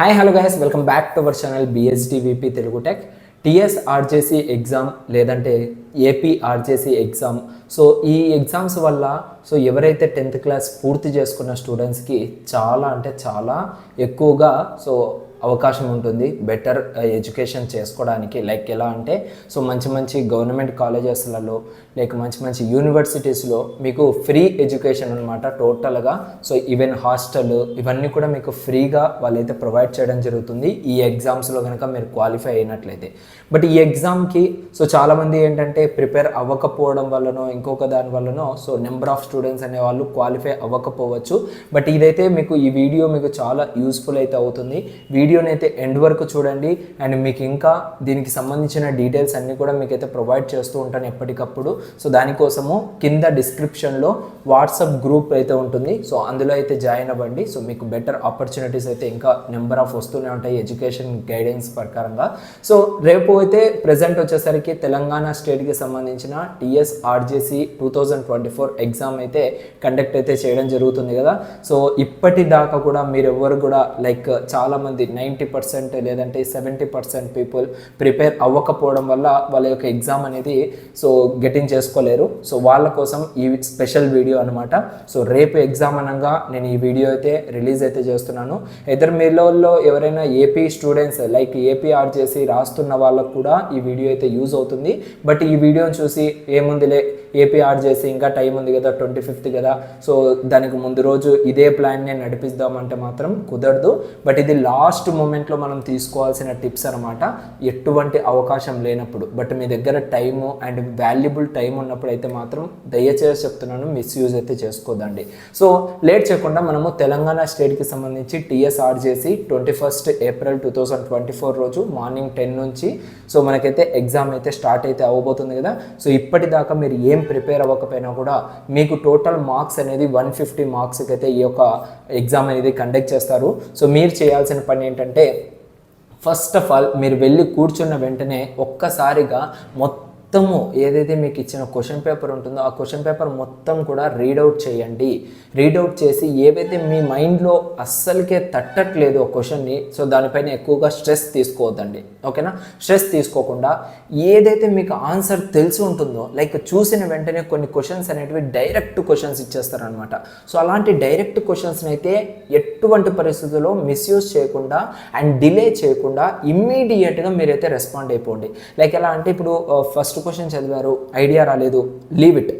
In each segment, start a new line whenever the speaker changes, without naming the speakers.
Hi hello guys, welcome back to our channel BSDVP Telugu tech. TS RJC exam లేదంటే AP RJC exam. So ఈ exams వల్ల ఎవరైతే 10th class పూర్తి చేసుకున్న స్టూడెంట్స్కి చాలా ఎక్కువగా అవకాశం ఉంటుంది బెటర్ ఎడ్యుకేషన్ చేసుకోవడానికి. లైక్ ఎలా అంటే మంచి గవర్నమెంట్ కాలేజెస్లలో లైక్ మంచి యూనివర్సిటీస్లో మీకు ఫ్రీ ఎడ్యుకేషన్ అనమాట టోటల్గా. ఈవెన్ హాస్టల్ ఇవన్నీ కూడా మీకు ఫ్రీగా వాళ్ళైతే ప్రొవైడ్ చేయడం జరుగుతుంది ఈ ఎగ్జామ్స్లో కనుక మీరు క్వాలిఫై అయినట్లయితే. బట్ ఈ ఎగ్జామ్కి చాలామంది ఏంటంటే ప్రిపేర్ అవ్వకపోవడం వల్లనో ఇంకొక దాని వల్లనో నెంబర్ ఆఫ్ స్టూడెంట్స్ అనేవాళ్ళు క్వాలిఫై అవ్వకపోవచ్చు. బట్ ఇదైతే మీకు ఈ వీడియో మీకు చాలా యూస్ఫుల్ అయితే అవుతుంది. వీడియోని అయితే ఎండ్ వరకు చూడండి అండ్ మీకు ఇంకా దీనికి సంబంధించిన డీటెయిల్స్ అన్నీ కూడా మీకైతే ప్రొవైడ్ చేస్తూ ఉంటాను ఎప్పటికప్పుడు. దానికోసము కింద డిస్క్రిప్షన్లో వాట్సాప్ గ్రూప్ అయితే ఉంటుంది. అందులో అయితే జాయిన్ అవ్వండి. మీకు బెటర్ ఆపర్చునిటీస్ అయితే ఇంకా నెంబర్ ఆఫ్ వస్తూనే ఉంటాయి ఎడ్యుకేషన్ గైడెన్స్ ప్రకారంగా. రేపు అయితే ప్రజెంట్ వచ్చేసరికి తెలంగాణ స్టేట్కి సంబంధించిన టీఎస్ ఆర్జేసీ 2024 ఎగ్జామ్ అయితే కండక్ట్ అయితే చేయడం జరుగుతుంది కదా. ఇప్పటిదాకా కూడా మీరు ఎవరు కూడా లైక్ చాలామంది 90% లేదంటే 70% పీపుల్ ప్రిపేర్ అవ్వకపోవడం వల్ల వాళ్ళ యొక్క ఎగ్జామ్ అనేది గెటింగ్ చేసుకోలేరు. వాళ్ళ కోసం ఈ స్పెషల్ వీడియో అనమాట. రేపు ఎగ్జామ్ అనగా నేను ఈ వీడియో అయితే రిలీజ్ అయితే చేస్తున్నాను. ఇద్దరు మీలో ఎవరైనా AP students like AP RJC రాస్తున్న వాళ్ళకు కూడా ఈ వీడియో అయితే యూజ్ అవుతుంది. బట్ ఈ వీడియోని చూసి ఏముందిలే ఏపీ ఆర్జేసీ ఇంకా టైం ఉంది కదా 25th కదా, దానికి ముందు రోజు ఇదే ప్లాన్ నేను నడిపిద్దామంటే మాత్రం కుదరదు. బట్ ఇది లాస్ట్ మూమెంట్లో మనం తీసుకోవాల్సిన టిప్స్ అనమాట. ఎటువంటి అవకాశం లేనప్పుడు బట్ మీ దగ్గర టైము అండ్ వాల్యుబుల్ టైం ఉన్నప్పుడు అయితే మాత్రం దయచేసి చెప్తున్నాను మిస్యూజ్ అయితే చేసుకోదండి. లేట్ చేయకుండా మనము తెలంగాణ స్టేట్కి సంబంధించి టీఎస్ ఆర్జేసీ 21st April 2024 రోజు మార్నింగ్ 10 నుంచి మనకైతే ఎగ్జామ్ అయితే స్టార్ట్ అయితే అవ్వబోతుంది కదా. ఇప్పటిదాకా మీరు ఏం ప్రిపేర్ అవ్వకపోయినా కూడా మీకు టోటల్ మార్క్స్ అనేది 150 మార్క్స్కి అయితే ఈ యొక్క ఎగ్జామ్ అనేది కండక్ట్ చేస్తారు. మీరు చేయాల్సిన పని ఏంటంటే ఫస్ట్ ఆఫ్ ఆల్ మీరు వెళ్ళి కూర్చున్న వెంటనే ఒక్కసారిగా మొత్తము ఏదైతే మీకు ఇచ్చిన క్వశ్చన్ పేపర్ ఉంటుందో ఆ క్వశ్చన్ పేపర్ మొత్తం కూడా రీడౌట్ చేయండి. రీడౌట్ చేసి ఏవైతే మీ మైండ్లో అస్సలకే తట్టట్లేదు ఆ క్వశ్చన్ని దానిపైన ఎక్కువగా స్ట్రెస్ తీసుకోవద్దండి. ఓకేనా? స్ట్రెస్ తీసుకోకుండా ఏదైతే మీకు ఆన్సర్ తెలిసి ఉంటుందో లైక్ చూసిన వెంటనే కొన్ని క్వశ్చన్స్ అనేటివి డైరెక్ట్ క్వశ్చన్స్ ఇచ్చేస్తారనమాట. అలాంటి డైరెక్ట్ క్వశ్చన్స్ని అయితే ఎటువంటి పరిస్థితుల్లో మిస్యూజ్ చేయకుండా అండ్ డిలే చేయకుండా ఇమ్మీడియట్గా మీరైతే రెస్పాండ్ అయిపోండి. లైక్ ఎలా అంటే ఇప్పుడు ఫస్ట్ క్వశ్చన్ చదివారు, ఐడియా రాలేదు, లీవ్ ఇట్,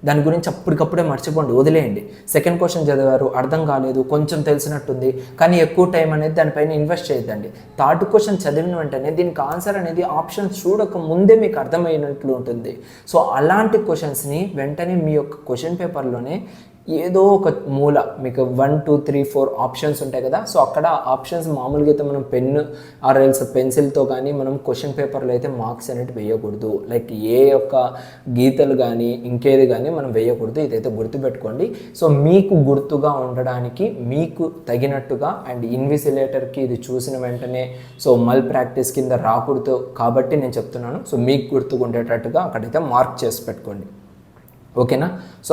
దాని గురించి అప్పటికప్పుడే మర్చిపోండి, వదిలేయండి. సెకండ్ క్వశ్చన్ చదివారు, అర్థం కాలేదు, కొంచెం తెలిసినట్టుంది కానీ ఎక్కువ టైం అనేది దానిపైన ఇన్వెస్ట్ చేయొద్దండి. థర్డ్ క్వశ్చన్ చదివిన వెంటనే దీనికి ఆన్సర్ అనేది ఆప్షన్ చూడక ముందే మీకు అర్థమైనట్లు ఉంటుంది. అలాంటి క్వశ్చన్స్ని వెంటనే మీ యొక్క క్వశ్చన్ పేపర్లోనే ఏదో ఒక మూల మీకు 1 2 3 4 ఆప్షన్స్ ఉంటాయి కదా. అక్కడ ఆప్షన్స్ మామూలుగా అయితే మనం పెన్ను ఆర్ఎల్స్ పెన్సిల్తో కానీ మనం క్వశ్చన్ పేపర్లో అయితే మార్క్స్ అనేవి వేయకూడదు. లైక్ ఏ యొక్క గీతలు కానీ ఇంకేది కానీ మనం వేయకూడదు. ఇదైతే గుర్తుపెట్టుకోండి. మీకు గుర్తుగా ఉండడానికి మీకు తగినట్టుగా అండ్ ఇన్విజిలేటర్కి ఇది చూసిన వెంటనే మల్ ప్రాక్టీస్ కింద రాకూడదు కాబట్టి నేను చెప్తున్నాను. మీకు గుర్తుగా ఉండేటట్టుగా అక్కడైతే మార్క్ చేసి పెట్టుకోండి. ఓకేనా?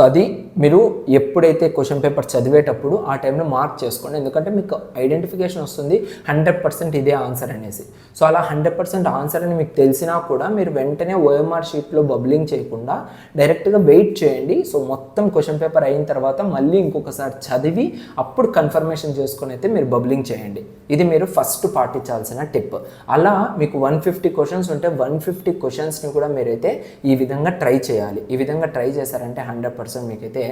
అది మీరు ఎప్పుడైతే క్వశ్చన్ పేపర్ చదివేటప్పుడు ఆ టైంలో మార్క్ చేసుకోండి. ఎందుకంటే మీకు ఐడెంటిఫికేషన్ వస్తుంది 100% ఇదే ఆన్సర్ అనేసి. అలా 100% ఆన్సర్ అని మీకు తెలిసినా కూడా మీరు వెంటనే ఓఎంఆర్ షీట్లో బబ్లింగ్ చేయకుండా డైరెక్ట్గా వెయిట్ చేయండి. మొత్తం క్వశ్చన్ పేపర్ అయిన తర్వాత మళ్ళీ ఇంకొకసారి చదివి అప్పుడు కన్ఫర్మేషన్ చేసుకొని అయితే మీరు బబ్లింగ్ చేయండి. ఇది మీరు ఫస్ట్ పాటించాల్సిన టిప్. అలా మీకు 150 క్వశ్చన్స్ ఉంటే 150 క్వశ్చన్స్ని కూడా మీరైతే ఈ విధంగా ట్రై చేయాలి. ఈ విధంగా ట్రై చేశారంటే 100% మీకైతే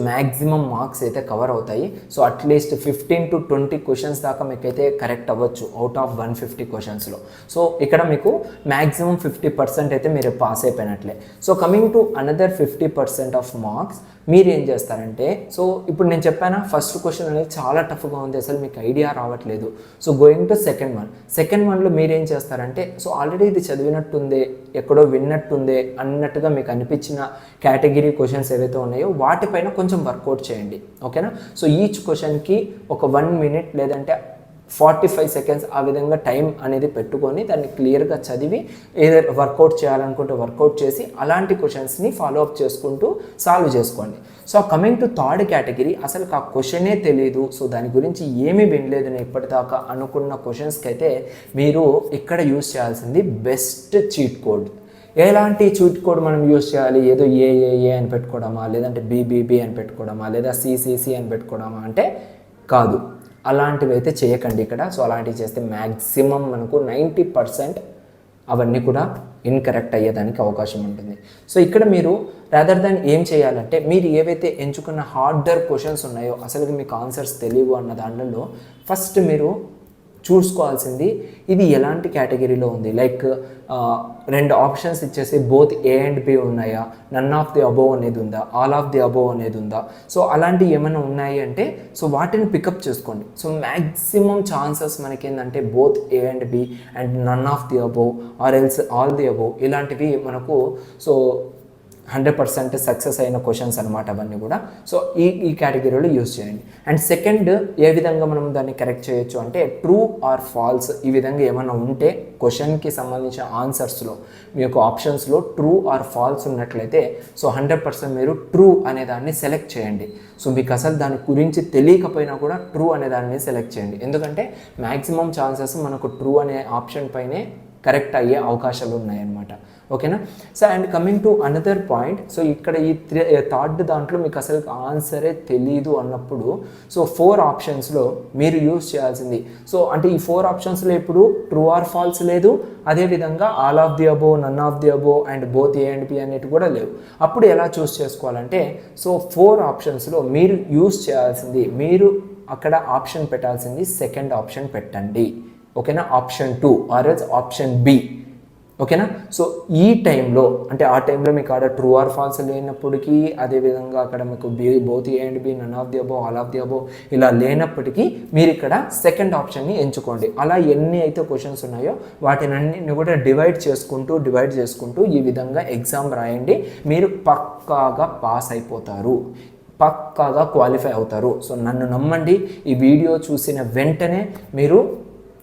మ్యాక్సిమం మార్క్స్ అయితే కవర్ అవుతాయి. అట్లీస్ట్ 15 to 20 క్వశ్చన్స్ దాకా మీకైతే కరెక్ట్ అవ్వచ్చు అవుట్ ఆఫ్ 150 క్వశ్చన్స్లో. ఇక్కడ మీకు మ్యాక్సిమం 50% అయితే మీరు పాస్ అయిపోయినట్లే. Coming to another 50% of marks మీరు ఏం చేస్తారంటే ఇప్పుడు నేను చెప్పానా ఫస్ట్ క్వశ్చన్ అనేది చాలా టఫ్గా ఉంది, అసలు మీకు ఐడియా రావట్లేదు. గోయింగ్ టు సెకండ్ వన్లో మీరు ఏం చేస్తారంటే ఆల్రెడీ ఇది చదివినట్టుందే, ఎక్కడో విన్నట్టుందే అన్నట్టుగా మీకు అనిపించిన కేటగిరీ క్వశ్చన్స్ ఏవైతే ఉన్నాయో వాటిపైన కొంచెం వర్కౌట్ చేయండి. ఓకేనా? ఈచ్ క్వశ్చన్కి ఒక 1 minute లేదంటే 45 seconds ఆ విధంగా టైం అనేది పెట్టుకొని దాన్ని క్లియర్గా చదివి ఏదైనా వర్కౌట్ చేయాలనుకుంటే వర్కౌట్ చేసి అలాంటి క్వశ్చన్స్ని ఫాలో అప్ చేసుకుంటూ సాల్వ్ చేసుకోండి. So coming to third category, అసలు ఆ క్వశ్చనే తెలియదు, సో దాని గురించి ఏమీ వినలేదు నేను ఇప్పటిదాకా అనుకున్న క్వశ్చన్స్కి అయితే మీరు ఇక్కడ యూజ్ చేయాల్సింది బెస్ట్ చీట్ కోడ్. ఎలాంటి చీట్ కోడ్ మనం యూజ్ చేయాలి? ఏదో ఏ అని పెట్టుకోవడమా, లేదంటే బీబీబీ అని పెట్టుకోవడమా, లేదా సిసిసి అని పెట్టుకోవడమా అంటే కాదు, అలాంటివి అయితే చేయకండి ఇక్కడ. సో అలాంటివి చేస్తే మ్యాక్సిమం మనకు 90% అవన్నీ కూడా ఇన్కరెక్ట్ అయ్యేదానికి అవకాశం ఉంటుంది. సో ఇక్కడ మీరు రాదర్ దాన్ ఏం చేయాలంటే, మీరు ఏవైతే ఎంచుకున్న హార్డర్ క్వశ్చన్స్ ఉన్నాయో, అసలు మీకు ఆన్సర్స్ తెలియవు అన్న దాంట్లో ఫస్ట్ మీరు చూసుకోవాల్సింది ఇది ఎలాంటి కేటగిరీలో ఉంది. లైక్ 2 ఆప్షన్స్ ఇచ్చేసి బోత్ ఏ అండ్ బి ఉన్నాయా, నన్ ఆఫ్ ది అబోవ్ అనేది ఉందా, ఆల్ ఆఫ్ ది అబోవ్ అనేది ఉందా. సో అలాంటివి ఏమైనా ఉన్నాయి అంటే సో వాటిని పికప్ చేసుకోండి. సో మ్యాక్సిమం ఛాన్సెస్ మనకి ఏంటంటే both A and B and none of the above or else all the above, ఇలాంటివి మనకు సో 100% సక్సెస్ అయిన క్వశ్చన్స్ అనమాట అవన్నీ కూడా. సో ఈ కేటగిరీలో యూజ్ చేయండి. అండ్ సెకండ్, ఏ విధంగా మనం దాన్ని కరెక్ట్ చేయొచ్చు అంటే ట్రూ ఆర్ ఫాల్స్, ఈ విధంగా ఏమైనా ఉంటే క్వశ్చన్కి సంబంధించిన ఆన్సర్స్లో మీ యొక్క ఆప్షన్స్లో ట్రూ ఆర్ ఫాల్స్ ఉన్నట్లయితే సో 100% మీరు ట్రూ అనే దాన్ని సెలెక్ట్ చేయండి. సో మీకు అసలు దాని గురించి తెలియకపోయినా కూడా ట్రూ అనే దాన్ని సెలెక్ట్ చేయండి. ఎందుకంటే మ్యాక్సిమం ఛాన్సెస్ మనకు ట్రూ అనే ఆప్షన్ పైనే కరెక్ట్ అయ్యే అవకాశాలు ఉన్నాయన్నమాట. ఓకేనా? So and coming to another point, so ఇక్కడ ఈ థర్డ్ దాంట్లో మీకు అసలు ఆన్సరే తెలీదు అన్నప్పుడు సో 4 ఆప్షన్స్లో మీరు యూజ్ చేయాల్సింది, సో అంటే ఈ 4 ఆప్షన్స్లో ఇప్పుడు ట్రూ ఆర్ ఫాల్స్ లేదు, అదేవిధంగా all of the above, none of the above and both A and B అనేవి కూడా లేవు. అప్పుడు ఎలా చూస్ చేసుకోవాలంటే సో 4 ఆప్షన్స్లో మీరు యూజ్ చేయాల్సింది, మీరు అక్కడ ఆప్షన్ పెట్టాల్సింది సెకండ్ ఆప్షన్ పెట్టండి. ఓకేనా? Option 2 or else option B. ఓకేనా? సో ఈ టైంలో అంటే ఆ టైంలో మీకు ఆడ ట్రూ ఆర్ ఫాల్స్ లేనప్పటికీ, అదేవిధంగా అక్కడ మీకు both A and B, none of the above, all of the above ఇలా లేనప్పటికీ మీరు ఇక్కడ సెకండ్ ఆప్షన్ని ఎంచుకోండి. అలా ఎన్ని అయితే క్వశ్చన్స్ ఉన్నాయో వాటిని అన్నింటిని కూడా డివైడ్ చేసుకుంటూ ఈ విధంగా ఎగ్జామ్ రాయండి. మీరు పక్కాగా పాస్ అయిపోతారు, పక్కాగా క్వాలిఫై అవుతారు. సో నన్ను నమ్మండి, ఈ వీడియో చూసిన వెంటనే మీరు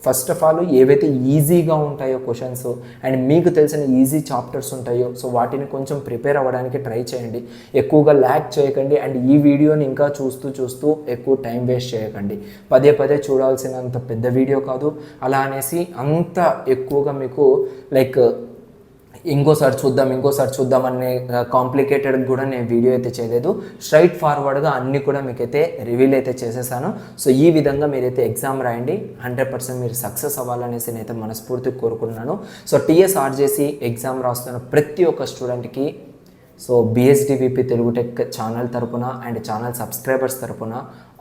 ఫస్ట్ ఆఫ్ ఆల్ ఏవైతే ఈజీగా ఉంటాయో క్వశ్చన్స్ అండ్ మీకు తెలిసిన ఈజీ చాప్టర్స్ ఉంటాయో సో వాటిని కొంచెం ప్రిపేర్ అవ్వడానికి ట్రై చేయండి. ఎక్కువగా ల్యాక్ చేయకండి అండ్ ఈ వీడియోని ఇంకా చూస్తూ ఎక్కువ టైం వేస్ట్ చేయకండి. పదే చూడాల్సినంత పెద్ద వీడియో కాదు, అలా అనేసి అంత ఎక్కువగా మీకు లైక్ ఇంకోసారి చూద్దాం అనే కాంప్లికేటెడ్ కూడా నేను వీడియో అయితే చేయలేదు. స్ట్రైట్ ఫార్వర్డ్గా అన్నీ కూడా మీకైతే రివీల్ అయితే చేసేసాను. సో ఈ విధంగా మీరైతే ఎగ్జామ్ రాయండి, 100% మీరు సక్సెస్ అవ్వాలనేసి నేనైతే మనస్ఫూర్తిగా కోరుకుంటున్నాను. సో టీఎస్ఆర్జేసీ ఎగ్జామ్ రాస్తున్న ప్రతి ఒక్క స్టూడెంట్కి సో బిఎస్డివిపి తెలుగు టెక్ ఛానల్ తరపున అండ్ ఛానల్ సబ్స్క్రైబర్స్ తరపున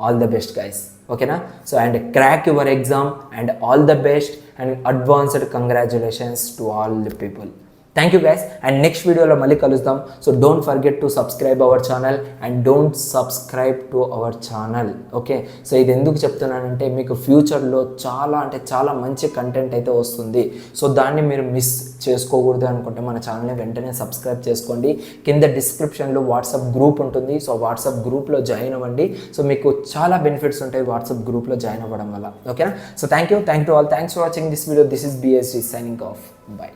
ఆల్ ద బెస్ట్ గైస్. ఓకేనా? So and crack your exam and all the best and advanced congratulations to all the people. Thank you guys and next వీడియోలో మళ్ళీ కలుద్దాం. So don't forget to subscribe our channel and don't subscribe to our channel. Okay? So ఇది ఎందుకు చెప్తున్నానంటే మీకు ఫ్యూచర్లో చాలా మంచి కంటెంట్ అయితే వస్తుంది. సో దాన్ని మీరు మిస్ చేసుకోకూడదు అనుకుంటే మన ఛానల్ని వెంటనే సబ్స్క్రైబ్ చేసుకోండి. కింద డిస్క్రిప్షన్లో వాట్సాప్ గ్రూప్ ఉంటుంది. సో వాట్సాప్ గ్రూప్లో జాయిన్ అవ్వండి. సో మీకు చాలా బెనిఫిట్స్ ఉంటాయి వాట్సాప్ గ్రూప్లో జాయిన్ అవ్వడం వల్ల. ఓకేనా? So thank you to all. Thanks for watching this video. This is BSD signing off. By.